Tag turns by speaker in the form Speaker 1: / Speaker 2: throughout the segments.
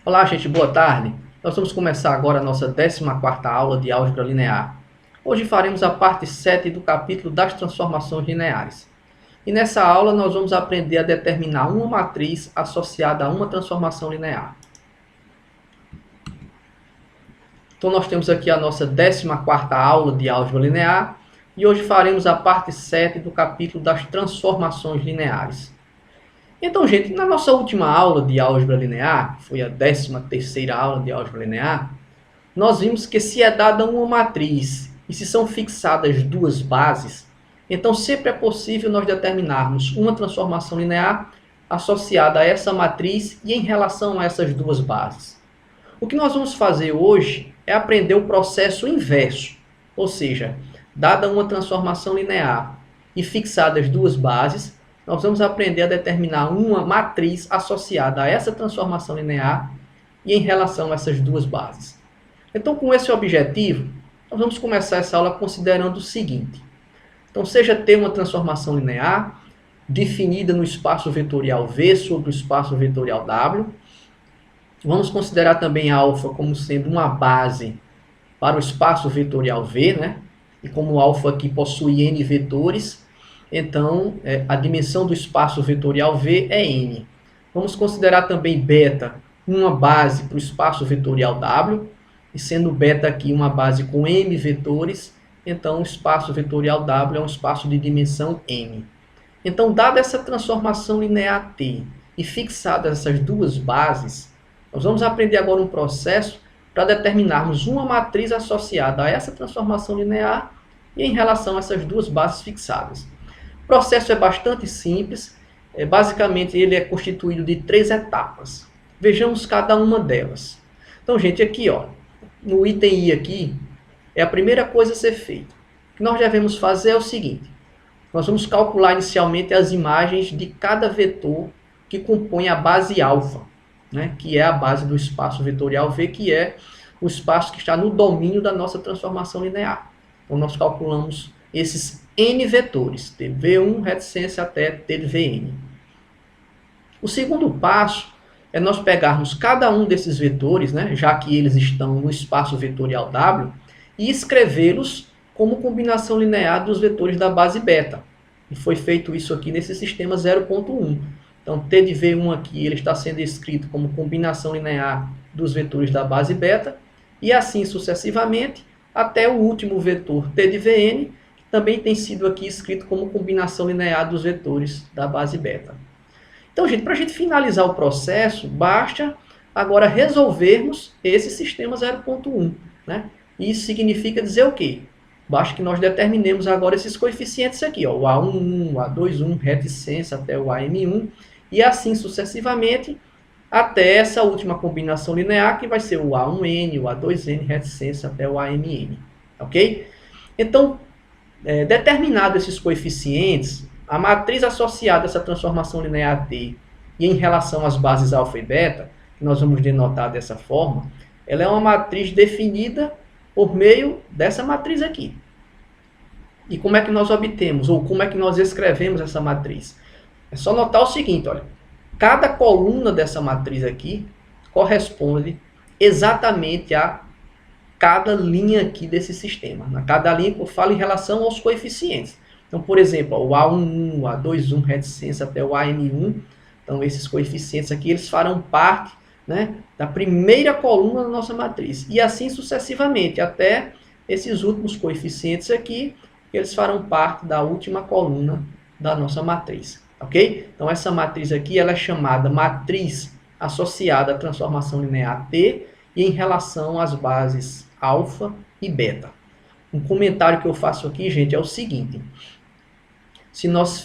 Speaker 1: Olá, gente, boa tarde. Nós vamos começar agora a nossa 14ª aula de álgebra linear. Hoje faremos a parte 7 do capítulo das transformações lineares. E nessa aula nós vamos aprender a determinar uma matriz associada a uma transformação linear. Então nós temos aqui a nossa 14ª aula de álgebra linear e hoje faremos a parte 7 do capítulo das transformações lineares. Então, gente, na nossa última aula de álgebra linear, que foi a 13ª aula de álgebra linear, nós vimos que se é dada uma matriz e se são fixadas duas bases, então sempre é possível nós determinarmos uma transformação linear associada a essa matriz e em relação a essas duas bases. O que nós vamos fazer hoje é aprender o processo inverso, ou seja, dada uma transformação linear e fixadas duas bases, nós vamos aprender a determinar uma matriz associada a essa transformação linear e em relação a essas duas bases. Então, com esse objetivo, nós vamos começar essa aula considerando o seguinte. Então, seja ter uma transformação linear definida no espaço vetorial V sobre o espaço vetorial W. Vamos considerar também alfa como sendo uma base para o espaço vetorial V, né? E como alfa aqui possui n vetores, então a dimensão do espaço vetorial V é n. Vamos considerar também beta uma base para o espaço vetorial W, e sendo beta aqui uma base com m vetores, então o espaço vetorial W é um espaço de dimensão n. Então, dada essa transformação linear T e fixadas essas duas bases, nós vamos aprender agora um processo para determinarmos uma matriz associada a essa transformação linear e em relação a essas duas bases fixadas. O processo é bastante simples, basicamente ele é constituído de 3 etapas. Vejamos cada uma delas. Então, gente, aqui, ó, no item I aqui, é a primeira coisa a ser feita. O que nós devemos fazer é o seguinte: nós vamos calcular inicialmente as imagens de cada vetor que compõe a base alfa, né, que é a base do espaço vetorial V, que é o espaço que está no domínio da nossa transformação linear. Então, nós calculamos esses n vetores, de V1 reticência até T de Vn. O segundo passo é nós pegarmos cada um desses vetores, né, já que eles estão no espaço vetorial W, e escrevê-los como combinação linear dos vetores da base beta. E foi feito isso aqui nesse sistema 0.1. Então, T de V1 aqui ele está sendo escrito como combinação linear dos vetores da base beta, e assim sucessivamente, até o último vetor T de Vn, também tem sido aqui escrito como combinação linear dos vetores da base beta. Então, gente, para a gente finalizar o processo, basta agora resolvermos esse sistema 0.1. Né? Isso significa dizer o quê? Basta que nós determinemos agora esses coeficientes aqui, ó, o A11, o A21, reticência até o AM1, e assim sucessivamente, até essa última combinação linear, que vai ser o A1N, o A2N, reticência até o AMN. Ok? Então, determinado esses coeficientes, a matriz associada a essa transformação linear T e em relação às bases alfa e beta, que nós vamos denotar dessa forma, ela é uma matriz definida por meio dessa matriz aqui. E como é que nós obtemos, ou como é que nós escrevemos essa matriz? É só notar o seguinte, olha, cada coluna dessa matriz aqui corresponde exatamente a cada linha aqui desse sistema. Na cada linha eu falo em relação aos coeficientes. Então, por exemplo, o A11, o A21, reticência até o AM1, então esses coeficientes aqui, eles farão parte, né, da primeira coluna da nossa matriz. E assim sucessivamente, até esses últimos coeficientes aqui, eles farão parte da última coluna da nossa matriz. Ok? Então, essa matriz aqui ela é chamada matriz associada à transformação linear T e em relação às bases alfa e beta. Um comentário que eu faço aqui, gente, é o seguinte. Se nós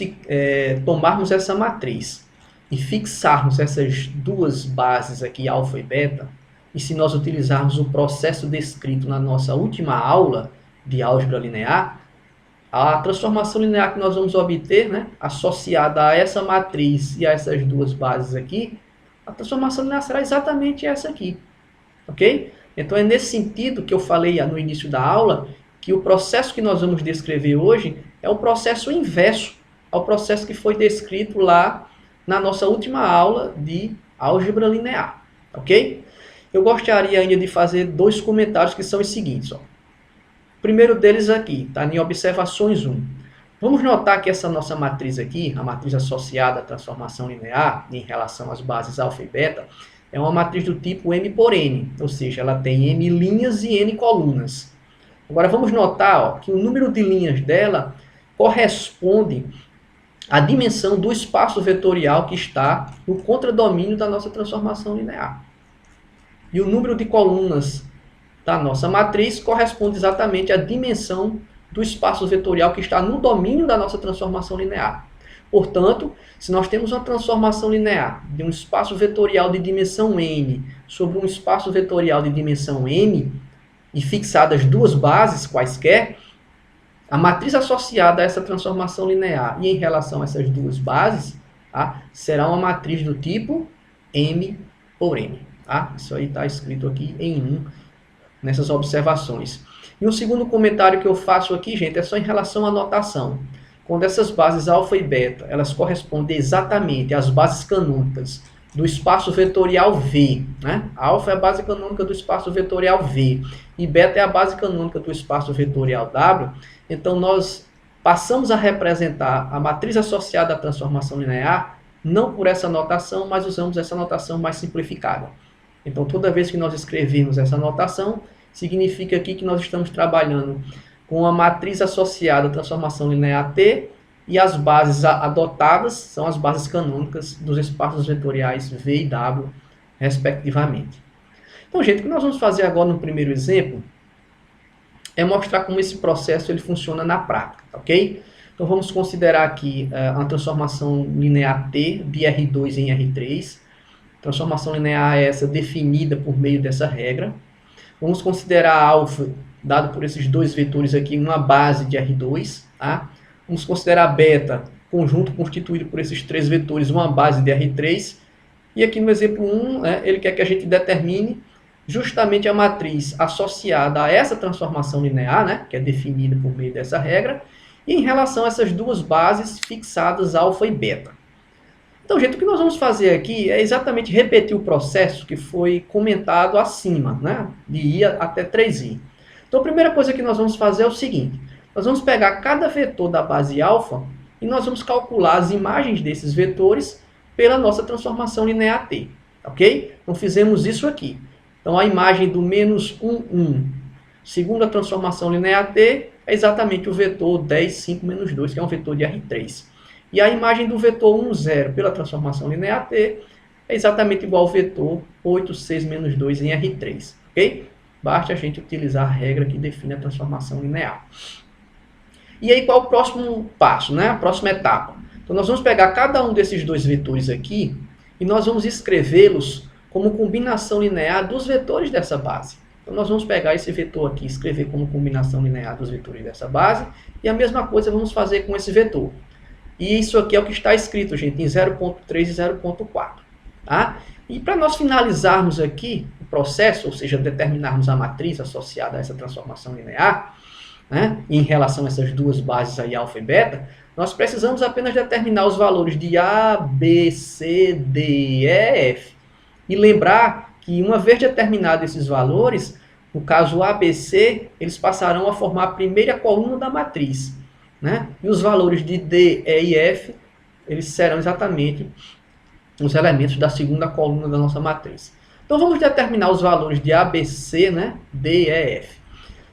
Speaker 1: tomarmos essa matriz e fixarmos essas duas bases aqui, alfa e beta, e se nós utilizarmos o processo descrito na nossa última aula de álgebra linear, a transformação linear que nós vamos obter, né, associada a essa matriz e a essas duas bases aqui, a transformação linear será exatamente essa aqui. Ok? Então é nesse sentido que eu falei no início da aula que o processo que nós vamos descrever hoje é o processo inverso ao processo que foi descrito lá na nossa última aula de álgebra linear. ok? Eu gostaria ainda de fazer dois comentários que são os seguintes. Ó. O primeiro deles aqui, está em observações 1. Vamos notar que essa nossa matriz aqui, a matriz associada à transformação linear, em relação às bases alfa e beta, é uma matriz do tipo M por N, ou seja, ela tem M linhas e N colunas. Agora vamos notar ó, que o número de linhas dela corresponde à dimensão do espaço vetorial que está no contradomínio da nossa transformação linear. E o número de colunas da nossa matriz corresponde exatamente à dimensão do espaço vetorial que está no domínio da nossa transformação linear. Portanto, se nós temos uma transformação linear de um espaço vetorial de dimensão n sobre um espaço vetorial de dimensão m, e fixadas duas bases quaisquer, a matriz associada a essa transformação linear e em relação a essas duas bases, tá, será uma matriz do tipo M por N. Tá? Isso aí está escrito aqui em 1, nessas observações. E o segundo comentário que eu faço aqui, gente, é só em relação à notação. Quando essas bases alfa e beta, elas correspondem exatamente às bases canônicas do espaço vetorial V, né? Alfa é a base canônica do espaço vetorial V e beta é a base canônica do espaço vetorial W. Então nós passamos a representar a matriz associada à transformação linear não por essa notação, mas usamos essa notação mais simplificada. Então toda vez que nós escrevemos essa notação, significa aqui que nós estamos trabalhando com a matriz associada à transformação linear T, e as bases adotadas são as bases canônicas dos espaços vetoriais V e W, respectivamente. Então, gente, o que nós vamos fazer agora no primeiro exemplo é mostrar como esse processo ele funciona na prática, ok? Então, vamos considerar aqui uma transformação linear T de R2 em R3. Transformação linear essa definida por meio dessa regra. Vamos considerar alfa, dado por esses dois vetores aqui, uma base de R2, tá? Vamos considerar beta, conjunto constituído por esses três vetores, uma base de R3. E aqui no exemplo 1, ele quer que a gente determine justamente a matriz associada a essa transformação linear, né, que é definida por meio dessa regra, e em relação a essas duas bases fixadas, alfa e beta. Então, gente, o que nós vamos fazer aqui é exatamente repetir o processo que foi comentado acima, né, de I até 3i. Então, a primeira coisa que nós vamos fazer é o seguinte. Nós vamos pegar cada vetor da base alfa e nós vamos calcular as imagens desses vetores pela nossa transformação linear T, ok? Então fizemos isso aqui. Então a imagem do menos 1, 1, segundo a transformação linear T, é exatamente o vetor 10, 5, menos 2, que é um vetor de R3. E a imagem do vetor 1, 0 pela transformação linear T é exatamente igual ao vetor 8, 6, menos 2 em R3, ok? Basta a gente utilizar a regra que define a transformação linear. E aí, qual é o próximo passo, né? A próxima etapa? Então, nós vamos pegar cada um desses dois vetores aqui e nós vamos escrevê-los como combinação linear dos vetores dessa base. Então, nós vamos pegar esse vetor aqui e escrever como combinação linear dos vetores dessa base. E a mesma coisa vamos fazer com esse vetor. E isso aqui é o que está escrito, gente, em 0.3 e 0.4. Tá? E para nós finalizarmos aqui o processo, ou seja, determinarmos a matriz associada a essa transformação linear, né, em relação a essas duas bases aí, alfa e beta, nós precisamos apenas determinar os valores de A, B, C, D e F. E lembrar que uma vez determinados esses valores, no caso A, B, C, eles passarão a formar a primeira coluna da matriz. Né? E os valores de D, E e F, eles serão exatamente os elementos da segunda coluna da nossa matriz. Então vamos determinar os valores de A, B, C, né, D, E, F.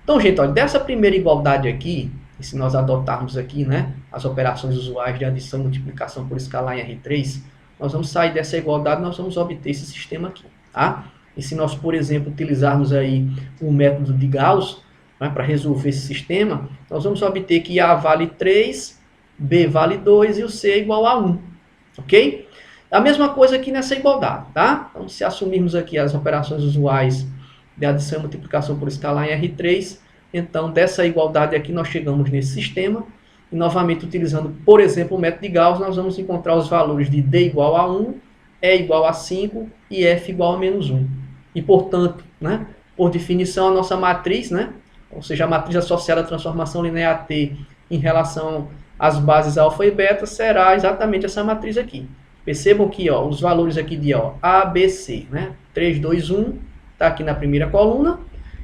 Speaker 1: Então, gente, olha, dessa primeira igualdade aqui, e se nós adotarmos aqui, né, as operações usuais de adição e multiplicação por escalar em R3, nós vamos sair dessa igualdade e nós vamos obter esse sistema aqui, tá? E se nós, por exemplo, utilizarmos aí o método de Gauss, né, para resolver esse sistema, nós vamos obter que A vale 3, B vale 2 e o C é igual a 1, ok? A mesma coisa aqui nessa igualdade, tá? Então, se assumirmos aqui as operações usuais de adição e multiplicação por escalar em R3, então dessa igualdade aqui nós chegamos nesse sistema, e novamente utilizando, por exemplo, o método de Gauss, nós vamos encontrar os valores de D igual a 1, E igual a 5 e F igual a menos 1. E, portanto, né, por definição, a nossa matriz, né, ou seja, a matriz associada à transformação linear T em relação às bases alfa e beta, será exatamente essa matriz aqui. Percebam que ó, os valores aqui de ó, A, B, C, né? 3, 2, 1, está aqui na primeira coluna.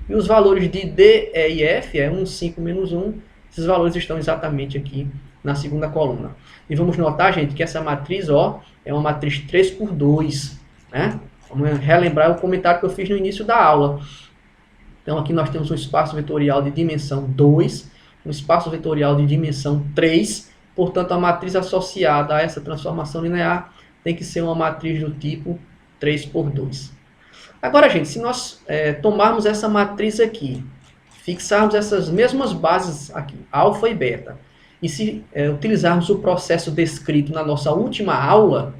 Speaker 1: E os valores de D, E e F, é 1, 5, menos 1, esses valores estão exatamente aqui na segunda coluna. E vamos notar, gente, que essa matriz ó, é uma matriz 3 por 2. Né? Vamos relembrar o comentário que eu fiz no início da aula. Então aqui nós temos um espaço vetorial de dimensão 2, um espaço vetorial de dimensão 3, portanto a matriz associada a essa transformação linear tem que ser uma matriz do tipo 3 por 2. Agora, gente, se nós tomarmos essa matriz aqui, fixarmos essas mesmas bases aqui, alfa e beta, e se utilizarmos o processo descrito na nossa última aula,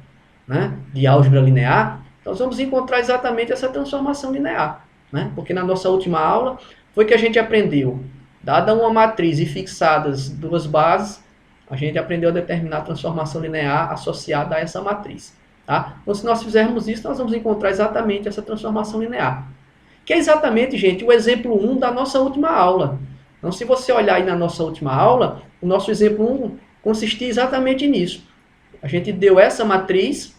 Speaker 1: né, de álgebra linear, nós vamos encontrar exatamente essa transformação linear. Né? Porque na nossa última aula foi que a gente aprendeu, dada uma matriz e fixadas duas bases, a gente aprendeu a determinar a transformação linear associada a essa matriz. Tá? Então, se nós fizermos isso, nós vamos encontrar exatamente essa transformação linear. Que é exatamente, gente, o exemplo 1 da nossa última aula. Então, se você olhar aí na nossa última aula, o nosso exemplo 1 consistia exatamente nisso. A gente deu essa matriz,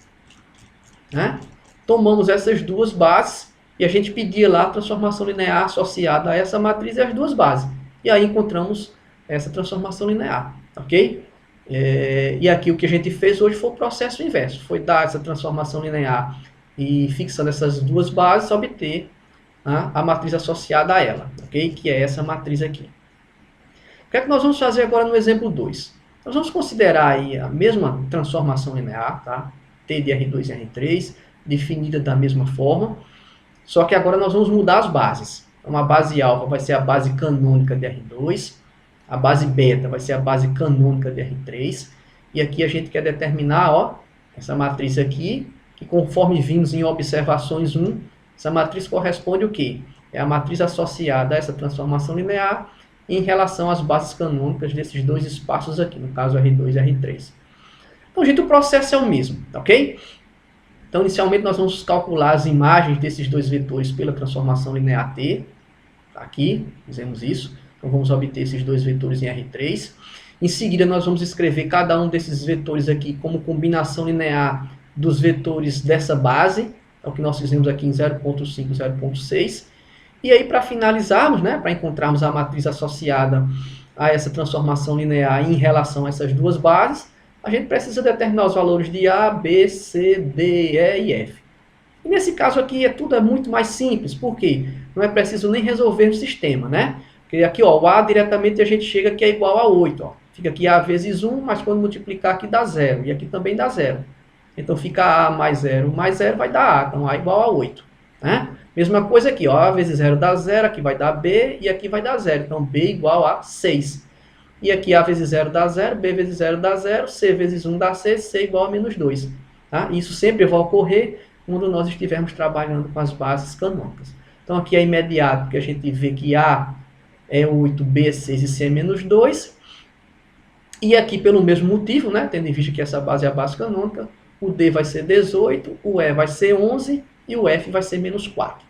Speaker 1: né? Tomamos essas duas bases, e a gente pedia lá a transformação linear associada a essa matriz e as duas bases. E aí encontramos essa transformação linear. Ok? E aqui o que a gente fez hoje foi o processo inverso. Foi dar essa transformação linear e fixando essas duas bases, obter a matriz associada a ela. Ok? Que é essa matriz aqui. O que é que nós vamos fazer agora no exemplo 2? Nós vamos considerar aí a mesma transformação linear, tá? T de R2 e R3, definida da mesma forma. Só que agora nós vamos mudar as bases. Então, a base alfa vai ser a base canônica de R2, a base beta vai ser a base canônica de R3, e aqui a gente quer determinar ó, essa matriz aqui, que conforme vimos em observações 1, essa matriz corresponde o quê? É a matriz associada a essa transformação linear em relação às bases canônicas desses dois espaços aqui, no caso R2 e R3. Então, gente, o processo é o mesmo, ok? Então, inicialmente, nós vamos calcular as imagens desses dois vetores pela transformação linear T. Aqui, fizemos isso. Então, vamos obter esses dois vetores em R3. Em seguida, nós vamos escrever cada um desses vetores aqui como combinação linear dos vetores dessa base. É o que nós fizemos aqui em 0.5 e 0.6. E aí, para finalizarmos, né, para encontrarmos a matriz associada a essa transformação linear em relação a essas duas bases, a gente precisa determinar os valores de A, B, C, D, E e F. E nesse caso aqui tudo é muito mais simples, porque não é preciso nem resolver o sistema, né? Porque aqui ó, o A diretamente a gente chega que é igual a 8. Ó. Fica aqui A vezes 1, mas quando multiplicar aqui dá 0. E aqui também dá 0. Então fica A mais 0 vai dar A. Então A igual a 8. Né? Mesma coisa aqui, ó, A vezes 0 dá 0, aqui vai dar B e aqui vai dar 0. Então B igual a 6. E aqui A vezes 0 dá 0, B vezes 0 dá 0, C vezes 1 dá C, C igual a menos 2. Tá? Isso sempre vai ocorrer quando nós estivermos trabalhando com as bases canônicas. Então aqui é imediato, porque a gente vê que A é 8, B é 6 e C é menos 2. E aqui pelo mesmo motivo, né, tendo em vista que essa base é a base canônica, o D vai ser 18, o E vai ser 11 e o F vai ser menos 4.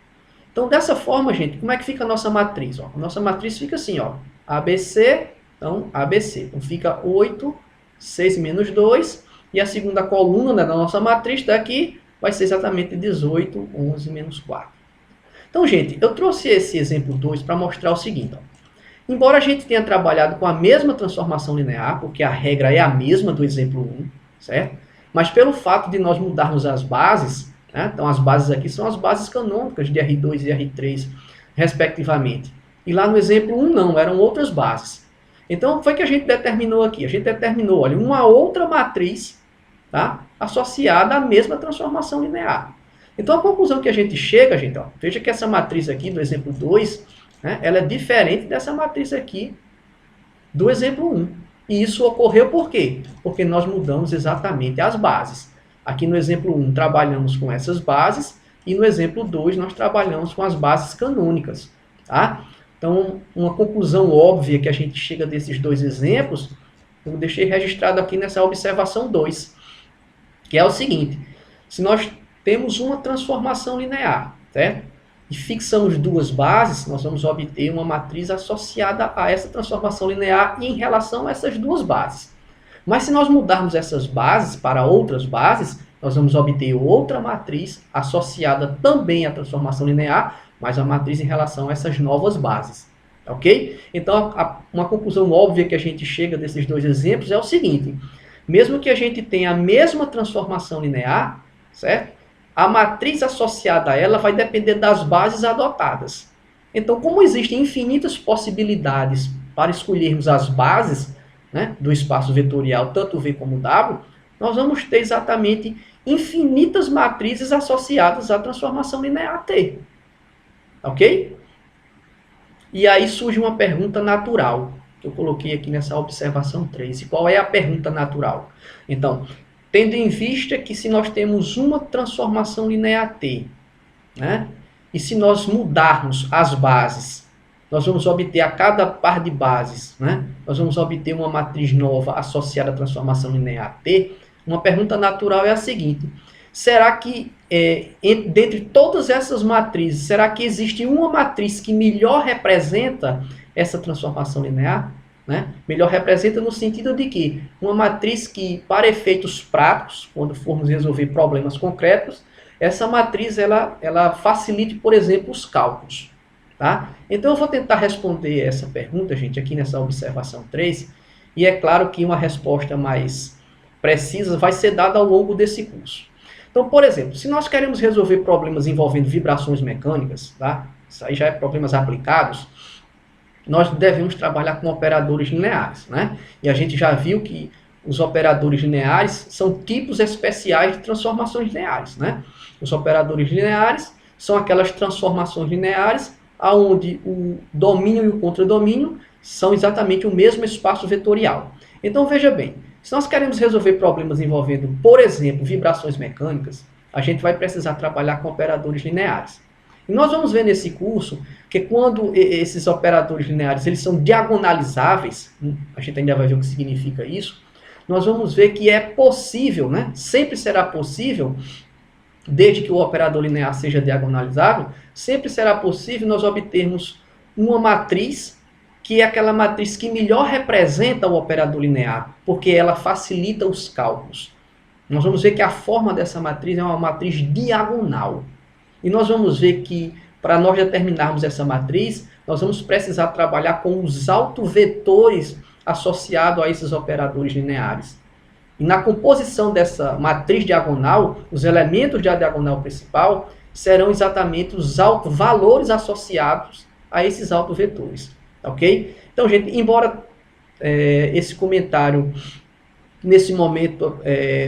Speaker 1: Então dessa forma, gente, como é que fica a nossa matriz? Ó? A nossa matriz fica assim, ó, ABC... Então, ABC. Então, fica 8, 6 menos 2. E a segunda coluna, né, da nossa matriz daqui vai ser exatamente 18, 11 menos 4. Então, gente, eu trouxe esse exemplo 2 para mostrar o seguinte. Ó. Embora a gente tenha trabalhado com a mesma transformação linear, porque a regra é a mesma do exemplo 1, certo? Mas pelo fato de nós mudarmos as bases, né, então as bases aqui são as bases canônicas de R2 e R3, respectivamente. E lá no exemplo 1 não, eram outras bases. Então, foi que a gente determinou aqui. A gente determinou, olha, uma outra matriz, tá, associada à mesma transformação linear. Então, a conclusão que a gente chega, gente, ó, veja que essa matriz aqui do exemplo 2, né, ela é diferente dessa matriz aqui do exemplo 1. E isso ocorreu por quê? Porque nós mudamos exatamente as bases. Aqui no exemplo 1, trabalhamos com essas bases, e no exemplo 2, nós trabalhamos com as bases canônicas, tá? Então, uma conclusão óbvia que a gente chega desses dois exemplos, eu deixei registrado aqui nessa observação 2, que é o seguinte: se nós temos uma transformação linear, certo? E fixamos duas bases, nós vamos obter uma matriz associada a essa transformação linear em relação a essas duas bases. Mas se nós mudarmos essas bases para outras bases, nós vamos obter outra matriz associada também à transformação linear, mas a matriz em relação a essas novas bases. Ok? Então, uma conclusão óbvia que a gente chega desses dois exemplos é o seguinte: mesmo que a gente tenha a mesma transformação linear, certo? A matriz associada a ela vai depender das bases adotadas. Então, como existem infinitas possibilidades para escolhermos as bases, né, do espaço vetorial, tanto V como W, nós vamos ter exatamente infinitas matrizes associadas à transformação linear T. Ok? E aí surge uma pergunta natural, que eu coloquei aqui nessa observação 3. E qual é a pergunta natural? Então, tendo em vista que se nós temos uma transformação linear T, né, e se nós mudarmos as bases, nós vamos obter a cada par de bases, né, nós vamos obter uma matriz nova associada à transformação linear T. Uma pergunta natural é a seguinte: será que, dentre todas essas matrizes, será que existe uma matriz que melhor representa essa transformação linear? Né? Melhor representa no sentido de que uma matriz que, para efeitos práticos, quando formos resolver problemas concretos, essa matriz ela facilite, por exemplo, os cálculos. Tá? Então eu vou tentar responder essa pergunta, gente, aqui nessa observação 3, e é claro que uma resposta mais precisa vai ser dada ao longo desse curso. Então, por exemplo, se nós queremos resolver problemas envolvendo vibrações mecânicas, tá? Isso aí já é problemas aplicados, nós devemos trabalhar com operadores lineares, né? E a gente já viu que os operadores lineares são tipos especiais de transformações lineares, né? Os operadores lineares são aquelas transformações lineares onde o domínio e o contradomínio são exatamente o mesmo espaço vetorial. Então, veja bem, se nós queremos resolver problemas envolvendo, por exemplo, vibrações mecânicas, a gente vai precisar trabalhar com operadores lineares. E nós vamos ver nesse curso que quando esses operadores lineares eles são diagonalizáveis, a gente ainda vai ver o que significa isso, nós vamos ver que é possível, né? Sempre será possível, desde que o operador linear seja diagonalizável, sempre será possível nós obtermos uma matriz que é aquela matriz que melhor representa o operador linear, porque ela facilita os cálculos. Nós vamos ver que a forma dessa matriz é uma matriz diagonal. E nós vamos ver que, para nós determinarmos essa matriz, nós vamos precisar trabalhar com os autovetores associados a esses operadores lineares. E na composição dessa matriz diagonal, os elementos da diagonal principal serão exatamente os autovalores associados a esses autovetores. Ok? Então, gente, embora esse comentário, nesse momento,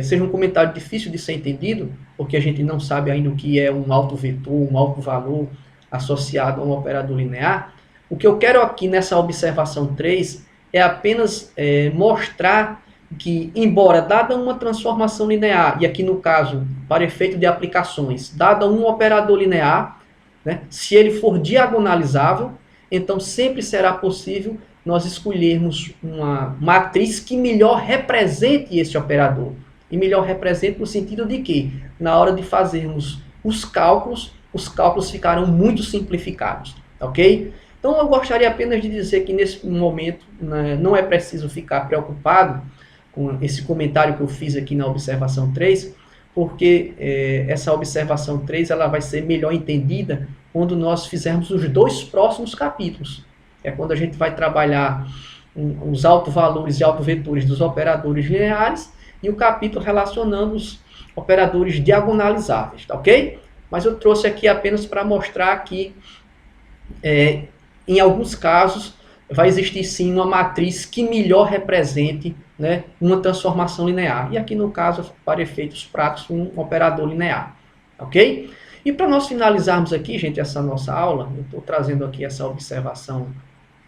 Speaker 1: seja um comentário difícil de ser entendido, porque a gente não sabe ainda o que é um autovetor, um autovalor associado a um operador linear, o que eu quero aqui nessa observação 3 é apenas mostrar que, embora dada uma transformação linear, e aqui no caso, para efeito de aplicações, dada um operador linear, né, se ele for diagonalizável, então sempre será possível nós escolhermos uma matriz que melhor represente esse operador. E melhor represente no sentido de que, na hora de fazermos os cálculos ficarão muito simplificados. Ok? Então eu gostaria apenas de dizer que nesse momento, né, não é preciso ficar preocupado com esse comentário que eu fiz aqui na observação 3, porque essa observação 3 ela vai ser melhor entendida quando nós fizermos os dois próximos capítulos. É quando a gente vai trabalhar os autovalores e autovetores dos operadores lineares e o capítulo relacionando os operadores diagonalizáveis, tá ok? Mas eu trouxe aqui apenas para mostrar que, em alguns casos, vai existir sim uma matriz que melhor represente, né, uma transformação linear. E aqui no caso, para efeitos práticos, um operador linear, ok? E para nós finalizarmos aqui, gente, essa nossa aula, eu estou trazendo aqui essa observação,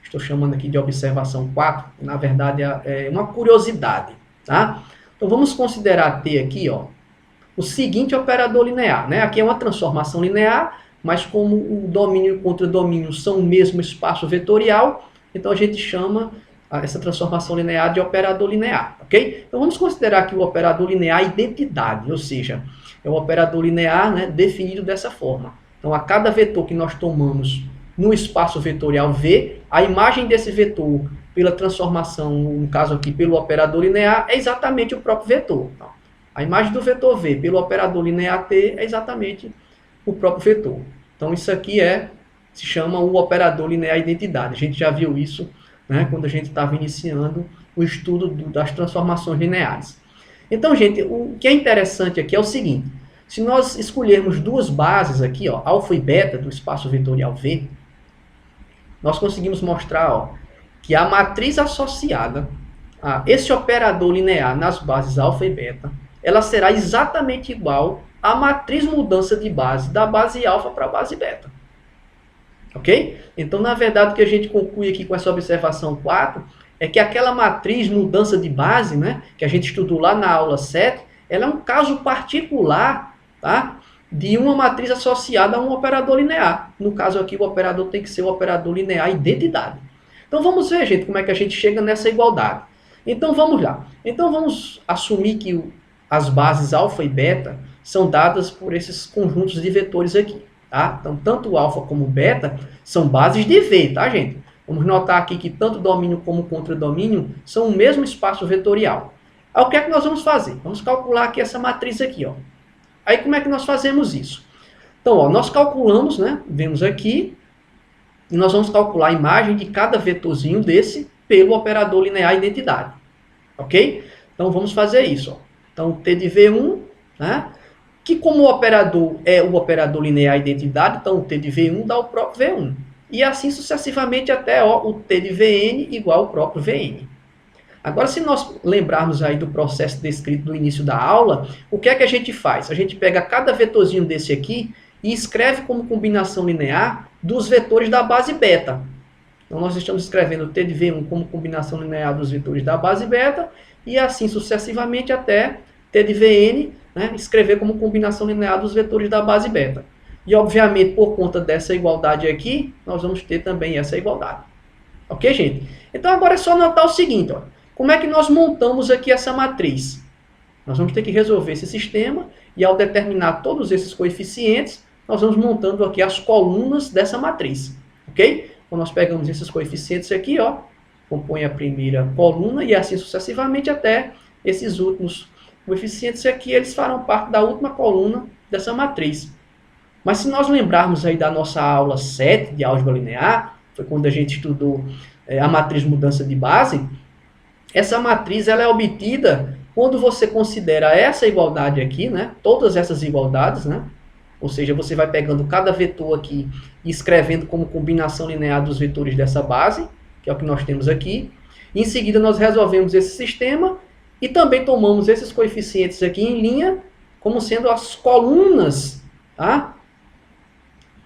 Speaker 1: estou chamando aqui de observação 4, que na verdade é uma curiosidade, tá? Então vamos considerar ter aqui, ó, o seguinte operador linear, né? Aqui é uma transformação linear, mas como o domínio e o contradomínio são o mesmo espaço vetorial, então a gente chama essa transformação linear de operador linear, ok? Então vamos considerar que o operador linear é identidade, ou seja, é um operador linear, né, definido dessa forma. Então a cada vetor que nós tomamos no espaço vetorial V, a imagem desse vetor pela transformação, no caso aqui pelo operador linear, é exatamente o próprio vetor. Então, A imagem do vetor V pelo operador linear T é exatamente o próprio vetor. Então isso aqui se chama o operador linear identidade. A gente já viu isso, né, quando a gente estava iniciando o estudo das transformações lineares. Então, gente, o que é interessante aqui é o seguinte. Se nós escolhermos duas bases aqui, ó, alfa e beta do espaço vetorial V, nós conseguimos mostrar, ó, que a matriz associada a esse operador linear nas bases alfa e beta, ela será exatamente igual à matriz mudança de base da base alfa para a base beta. Ok? Então, na verdade, o que a gente conclui aqui com essa observação 4 é que aquela matriz mudança de base, né, que a gente estudou lá na aula 7, ela é um caso particular, tá, de uma matriz associada a um operador linear. No caso aqui, o operador tem que ser o operador linear identidade. Então, vamos ver, gente, como é que a gente chega nessa igualdade. Então, vamos lá. Então, vamos assumir que as bases alfa e beta são dadas por esses conjuntos de vetores aqui. Tá? Então, tanto alfa como beta são bases de V, tá, gente? Vamos notar aqui que tanto domínio como contradomínio são o mesmo espaço vetorial. Aí, o que é que nós vamos fazer? Vamos calcular aqui essa matriz aqui, ó. Aí, como é que nós fazemos isso? Então, ó, nós calculamos, né? Vemos aqui, e nós vamos calcular a imagem de cada vetorzinho desse pelo operador linear identidade. Ok? Então, vamos fazer isso, ó. Então, T de V1, né? Que como o operador é o operador linear identidade, então o T de V1 dá o próprio V1. E assim sucessivamente até o T de Vn igual ao próprio Vn. Agora, se nós lembrarmos aí do processo descrito no início da aula, o que é que a gente faz? A gente pega cada vetorzinho desse aqui e escreve como combinação linear dos vetores da base beta. Então, nós estamos escrevendo T de V1 como combinação linear dos vetores da base beta e assim sucessivamente até T de Vn, né, escrever como combinação linear dos vetores da base beta. E, obviamente, por conta dessa igualdade aqui, nós vamos ter também essa igualdade. Ok, gente? Então, agora é só notar o seguinte, ó. Como é que nós montamos aqui essa matriz? Nós vamos ter que resolver esse sistema e, ao determinar todos esses coeficientes, nós vamos montando aqui as colunas dessa matriz. Ok? Então, nós pegamos esses coeficientes aqui, ó, compõe a primeira coluna e assim sucessivamente até esses últimos coeficientes aqui, eles farão parte da última coluna dessa matriz. Mas se nós lembrarmos aí da nossa aula 7 de álgebra linear, foi quando a gente estudou a matriz mudança de base, essa matriz ela é obtida quando você considera essa igualdade aqui, né, todas essas igualdades, né, ou seja, você vai pegando cada vetor aqui e escrevendo como combinação linear dos vetores dessa base, que é o que nós temos aqui. Em seguida, nós resolvemos esse sistema e também tomamos esses coeficientes aqui em linha como sendo as colunas, tá,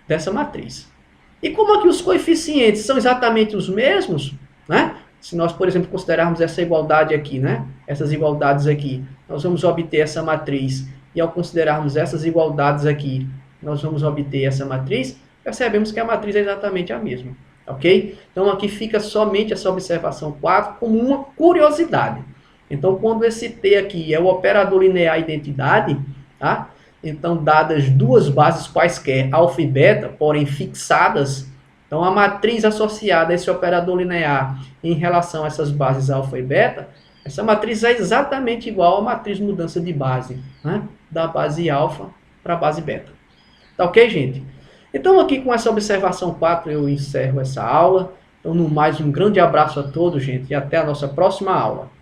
Speaker 1: dessa matriz. E como aqui os coeficientes são exatamente os mesmos, né? Se nós, por exemplo, considerarmos essa igualdade aqui, né? Essas igualdades aqui, nós vamos obter essa matriz. E ao considerarmos essas igualdades aqui, nós vamos obter essa matriz. Percebemos que a matriz é exatamente a mesma. Ok? Então aqui fica somente essa observação 4 como uma curiosidade. Então quando esse T aqui é o operador linear identidade, tá? Então dadas duas bases quaisquer, alfa e beta, porém fixadas, então a matriz associada a esse operador linear em relação a essas bases alfa e beta, essa matriz é exatamente igual à matriz mudança de base, né? Da base alfa para a base beta. Tá ok, gente? Então aqui com essa observação 4 eu encerro essa aula. Então no mais um grande abraço a todos, gente, e até a nossa próxima aula.